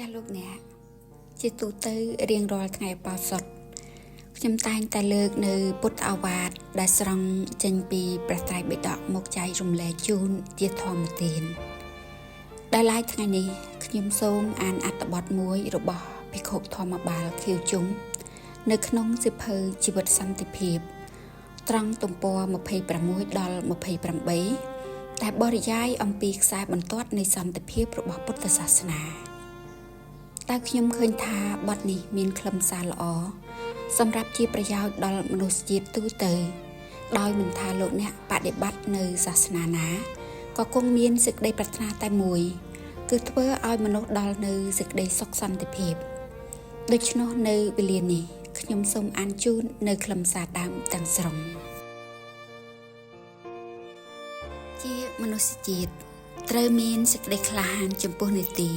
ចាស់លោកអ្នកជាទូទៅរៀងរាល់ថ្ងៃបោសុតខ្ញុំតែងតែលើកនៅពុទ្ធអាវាទដែលស្រង់ចេញពីព្រះត្រៃបិដកមកចែករំលែកជូនជាធម្មទានដែលឡែកថ្ងៃនេះខ្ញុំសូមអានអត្ថបទមួយរបស់ភិក្ខុធម្មបាលខៀវជុំនៅក្នុងសៀវភៅជីវិតសន្តិភាពត្រង់ទំព័រ26ដល់28ដែលបរិយាយអំពីខ្សែបន្ទាត់នៃសន្តិភាពរបស់ពុទ្ធសាសនាតែខ្ញុំឃើញថាបទនេះមានខ្លឹមសារល្អសម្រាប់ជាប្រយោជន៍ដល់មនុស្សជាតិទូទៅដោយមិនថាលោកអ្នកបដិបត្តិនៅសាសនាណាក៏គង់មានសេចក្តីប្រាថ្នាតែមួយគឺធ្វើឲ្យមនុស្សដល់នៅសេចក្តីសុខសន្តិភាពដូច្នោះនៅវេលានេះខ្ញុំសូមអានជូននៅខ្លឹមសារដើមទាំងស្រុងជាមនុស្សជាតិត្រូវមានសេចក្តីក្លាហានចំពោះនីតិ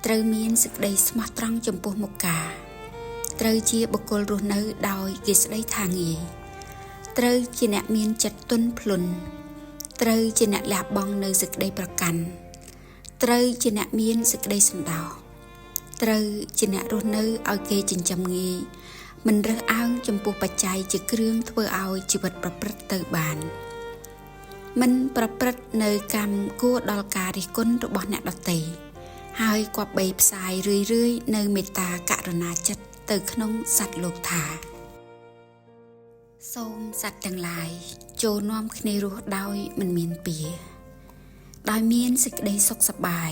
ត្រូវមានសេចក្តីស្មោះត្រង់ចំពោះមុខការត្រូវជាបុគ្គលរស់នៅដោយគេស្ដីថាងាយត្រូវជាអ្នកមានចិត្តទន់ភ្លន់ត្រូវជាអ្នកលះបង់នៅសេចក្តីប្រកាន់ត្រូវជាអ្នកមានសេចក្តីសន្តោសត្រូវជាអ្នករស់នៅឲ្យគេចិញ្ចឹមងាយមិនរើសអើងចំពោះបច្ច័យជាគ្រឿងធ្វើឲ្យជីវិតប្រព្រឹត្តទៅបានមិនប្រព្រឹត្តនៅកម្មគួរដល់ការរិះគន់របស់អ្នកដទៃហើយគប្បីផ្សាយរឿយៗនៅមេត្តាករុណាចិត្តទៅក្នុងសត្វលោកថាសូមសត្វទាំងឡាយចូលនាំគ្នារស់ដោយមិនមានពៀដោយមានសេចក្តីសុខសប្បាយ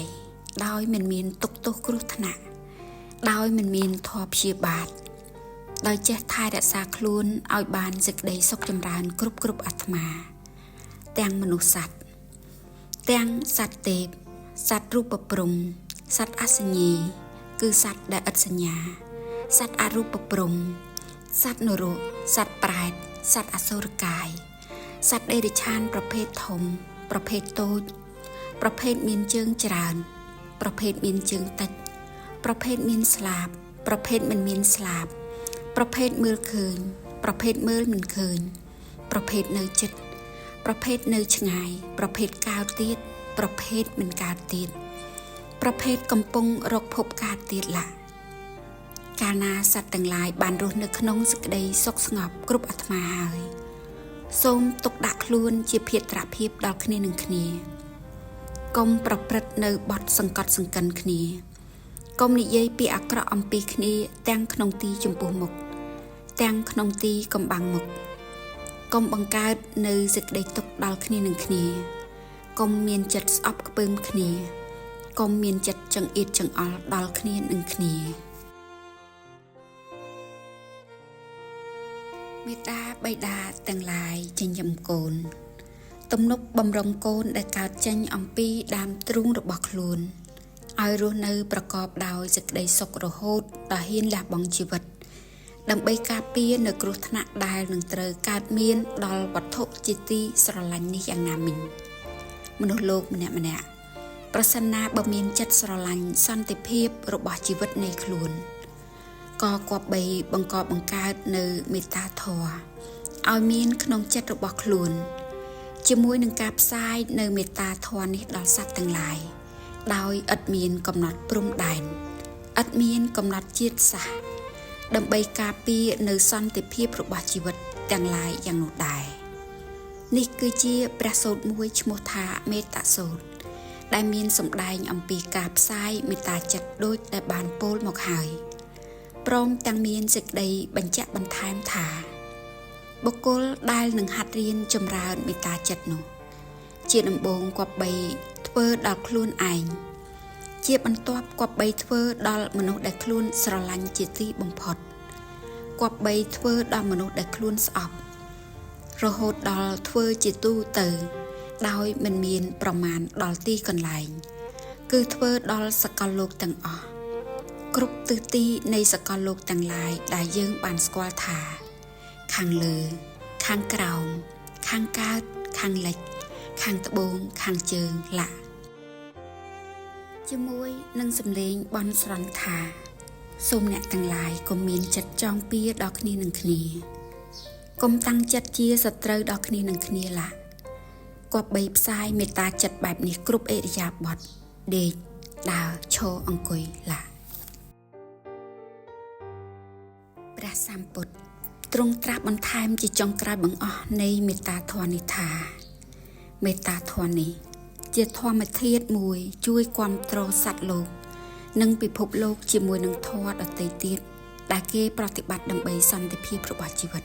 ដោយមិនមានទុក្ខទោសគ្រោះថ្នាក់ដោយមិនមានធម៌ព្យាបាទដោយចេះថែរក្សាខ្លួនឲ្យបានសេចក្តីសុខចម្រើនគ្រប់អាត្មាទាំងមនុស្សសត្វទាំងសត្វទេពសត្វរូបព្រំសត្វអសញ្ញីគឺសត្វដែលឥតសញ្ញាសត្វអរូបព្រំសត្វនរកសត្វប្រែតសត្វអសុរកាយសត្វដេរឆានប្រភេទធំប្រភេទតូចប្រភេទមានជើងច្រើនប្រភេទមានជើងតិចប្រភេទមានស្លាបប្រភេទមិនមានស្លាបប្រភេទមើលឃើញប្រភេទមើលមិនឃើញប្រភេទនៅជិតប្រភេទនៅឆ្ងាយប្រភេទកើតទៀតប្រភេទមិនកើតទៀតប្រភេទកំពុងរកភពកើតទៀតឡាកាលណាសត្វទាំងឡាយបានរស់នៅក្នុងសេចក្តីសុខស្ងប់គ្រប់អាត្មាហើយសូមទុកដាក់ខ្លួនជាភាត្រភាពដល់គ្នានឹងគ្នាកុំប្រព្រឹត្តនៅបទសង្កត់សង្កិនគ្នាកុំនិយាយពាក្យអាក្រក់អំពីគ្នាទាំងក្នុងទីចំពោះមុខទាំងក្នុងទីកំបាំងមុខកុំបង្កើតនៅសេចក្តីទុក្ខដល់គ្នានឹងគ្នាកុំមានចិត្តស្អប់ខ្ពើមគ្នាកុំមានចិត្តចង្អៀតចង្អល់ដល់គ្នានឹងគ្នាមេត្តាបិតាទាំងឡាយចិញ្ចឹមកូនទំនុកបំរុងកូនដែលកើតចេញអំពីដើមទ្រូងរបស់ខ្លួនឲ្យរស់នៅប្រកបដោយសេចក្តីសុខរហូតដល់ហ៊ានលះបង់ជីវិតដើម្បីការពារនៅគ្រោះថ្នាក់ដែលនឹងត្រូវកើតមានដល់វត្ថុជាទីស្រឡាញ់នេះយ៉ាងណាមិញមនុស្សលោកម្នាក់ប្រសិនណាបើមានចិត្តស្រឡាញ់សន្តិភាពរបស់ជីវិតនៃខ្លួនក៏គប្បីបង្កបង្កើតនៅមេត្តាធម៌ឲ្យមានក្នុងចិត្តរបស់ខ្លួនជាមួយនឹងការផ្សាយនៅមេត្តាធម៌នេះដល់សត្វទាំងឡាយដោយឥតមានកំណត់ព្រំដែនឥតមានកំណត់ជាតិសាសន៍ដើម្បីការពារនៅសន្តិភាពរបស់ជីវិតទាំងឡាយយ៉ាងនោះដែរនេះគឺជាព្រះសូត្រមួយឈ្មោះថាមេត្តាសូត្រដែលមានសម្ដែងអំពីការផ្សាយមេត្តាចិត្តដូចដែលបានពោលមកហើយព្រមទាំងមានសេចក្តីបញ្ជាក់បន្ថែមថាបុគ្គលដែលនឹងហាត់រៀនចម្រើនមេត្តាចិត្តនោះជាដំបូងគប្បីធ្វើដល់ខ្លួនឯងជាបន្ទាប់គប្បីធ្វើដល់មនុស្សដែលខ្លួនស្រឡាញ់ជាទីបំផុតគប្បីធ្វើដល់មនុស្សដែលខ្លួនស្អប់រហូតដល់ធ្វើជាទូទៅដោយមិនមានប្រមាណដល់ទីកន្លែងគឺធ្វើដល់សកលលោកទាំងអស់គ្រប់ទិសទីនៃសកលលោកទាំងឡាយដែលយើងបានស្គាល់ថាខាងលើខាងក្រោមខាងកើតខាងលិចខាងត្បូងខាងជើងឡាជាមួយនឹងសម្លេងបន់ស្រន់ថាសូមអ្នកទាំងឡាយកុំមានចិត្តចង់ពៀដល់គ្នានឹងគ្នាកុំតាំងចិត្តជាសត្រូវដល់គ្នានឹងគ្នាឡាគប្បីផ្សាយមេត្តាចិត្តបែបនេះគ្រប់ឥរិយាបថដេក ដើរឈរអង្គុយឡាព្រះសម្ពុទ្ធទ្រង់ត្រាស់បន្ថែមជាចុងក្រោយបង្អស់នៃមេត្តាធម៌នេះថាមេត្តាធម៌នេះជាធម្មធាតុមួយជួយគ្រប់គ្រងសត្វលោកនិងពិភពលោកជាមួយនឹងធម៌ដទៃទៀតដែលគេប្រតិបត្តិដើម្បីសន្តិភាពរបស់ជីវិត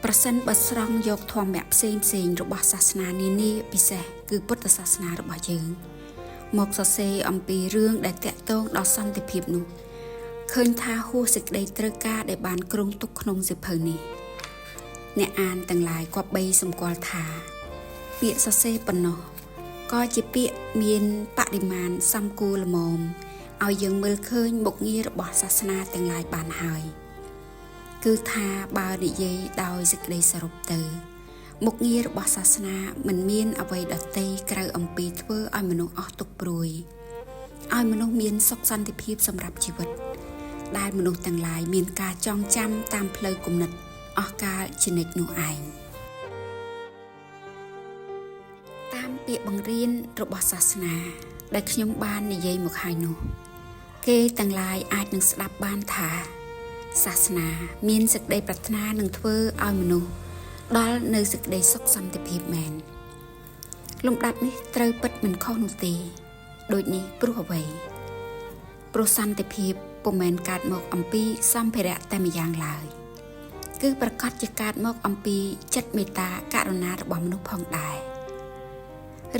ប្រសិនបើស្រង់យកធម៌ផ្សេងរបស់សាសនានានាពិសេសគឺពុទ្ធសាសនារបស់យើងមកសរសេរអំពីរឿងដែលតាក់ទងដល់សន្តិភាពនោះឃើញថាហួសសេចក្តីត្រូវការដែលបានគ្រោងទុកក្នុងសៀវភៅនេះអ្នកអានទាំងឡាយគប្បីសម្គាល់ថាពាក្យសរសេរប៉ុណ្ណោះក៏ជាពាក្យមានបរិមាណសំគួរល្មមឲ្យយើងមើលឃើញមុខងាររបស់សាសនាទាំងឡាយបានហើយគឺថាបើនិយាយដោយសេចក្តីសរុបទៅមុខងាររបស់សាសនាមិនមានអ្វីដទៃក្រៅអំពីធ្វើឲ្យមនុស្សអស់ទុក្ខព្រួយឲ្យមនុស្សមានសុខសន្តិភាពសម្រាប់ជីវិតដែលមនុស្សទាំងឡាយមានការចងចាំតាមផ្លូវគំនិតអស់កលជានិច្ចនោះឯងតាមពាក្យបង្រៀនរបស់សាសនាដែលខ្ញុំបាននិយាយមកហើយនោះគេទាំងឡាយអាចនឹងស្ដាប់បានថាសាសនាមានសេចក្តីប្រាថ្នានឹងធ្វើឲ្យមនុស្សដល់នៅសេចក្តីសុខសន្តិភាពមែនលំដាប់នេះត្រូវពិតមិនខុសនោះទេដូចនេះព្រោះអ្វីព្រោះសន្តិភាពពុំមែនកើតមកអំពីសម្ភារៈតែម្យ៉ាងឡើយគឺប្រកាសជាកើតមកអំពីចិត្តមេត្តាករុណារបស់មនុស្សផងដែរ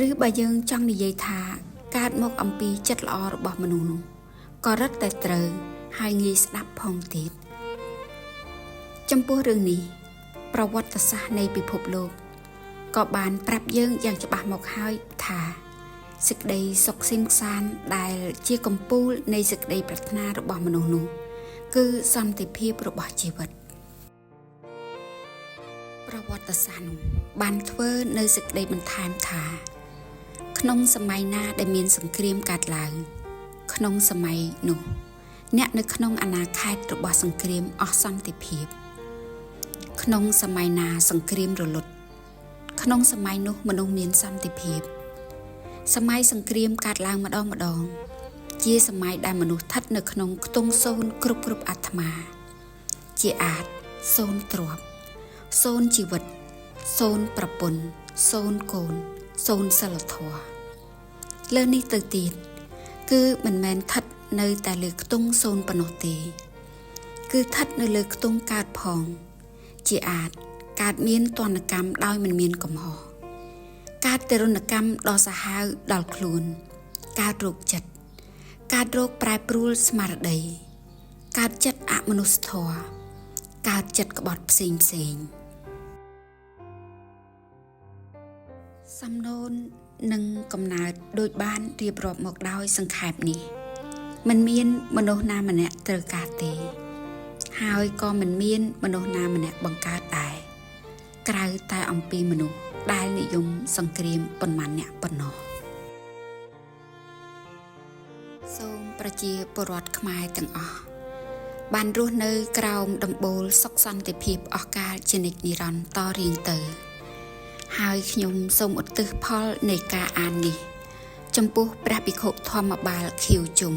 ឬបើយើងចង់និយាយថាកើតមកអំពីចិត្តល្អរបស់មនុស្សនោះក៏រឹតតែត្រូវហើយងាយស្ដាប់ផងទៀតចំពោះរឿងនេះប្រវត្តិសាស្ត្រនៃពិភពលោកក៏បានប្រាប់យើងយ៉ាងច្បាស់មកហើយថាសេចក្តីសុខសៀមសាន្តដែលជាកំពូលនៃសេចក្តីប្រាថ្នារបស់មនុស្សនោះគឺសន្តិភាពរបស់ជីវិតប្រវត្តិសាស្ត្រនោះបានធ្វើនៅសេចក្តីបន្ថែមថាក្នុងសម័យណាដែលមានសង្គ្រាមកើតឡើងក្នុងសម័យនោះអ្នកនៅក្នុងអាណាខេត្តរបស់សង្គ្រាមអស់សន្តិភាពក្នុងសម័យណាសង្គ្រាមរលត់ក្នុងសម័យនោះមនុស្សមានសន្តិភាពសម័យសង្គ្រាមកើតឡើងម្ដងជាសម័យដែលមនុស្សស្ថិតនៅក្នុងខ្ទង់សូន្យគ្រប់អាត្មាជាអាចសូន្យទ្រព្យសូន្យជីវិតសូន្យប្រពន្ធសូន្យកូនសូន្យសិលធម៌លើនេះទៅទៀតគឺមិនមែនស្ថិតនៅតែលើខ្ទង់សូន្យប៉ុណ្ណោះទេគឺស្ថិតនៅលើខ្ទង់កើតផងជាអាចកើតមានទណ្ឌកម្មដោយមិនមានកំហុសកើតទរណកម្មដ៏សាហាវដល់ខ្លួនកើតរោគចិត្តកើតរោគប្រែប្រួលស្មារតីកើតចិត្តអមនុស្សធម៌កើតចិត្តក្បត់ផ្សេងសំណូននិងកំណើតដូចបានរៀបរាប់មកដោយសង្ខេបនេះមិនមានមនុស្សណាម្នាក់ត្រូវការទេហើយក៏មិនមានមនុស្សណាម្នាក់បង្កើតដែរក្រៅតែអំពីមនុស្សដែលនិយមសង្គ្រាមប៉ុន្មានអ្នកប៉ុណ្ណោះសូមប្រជាពលរដ្ឋខ្មែរទាំងអស់បានរស់នៅក្រោមដំបូលសុខសន្តិភាពអស់កលជានិច្ចនិរន្តរ៍តរៀងទៅហើយខ្ញុំសូមឧទ្ទិសផលនៃការអាននេះចំពោះព្រះភិក្ខុធម្មបាលខៀវជុំ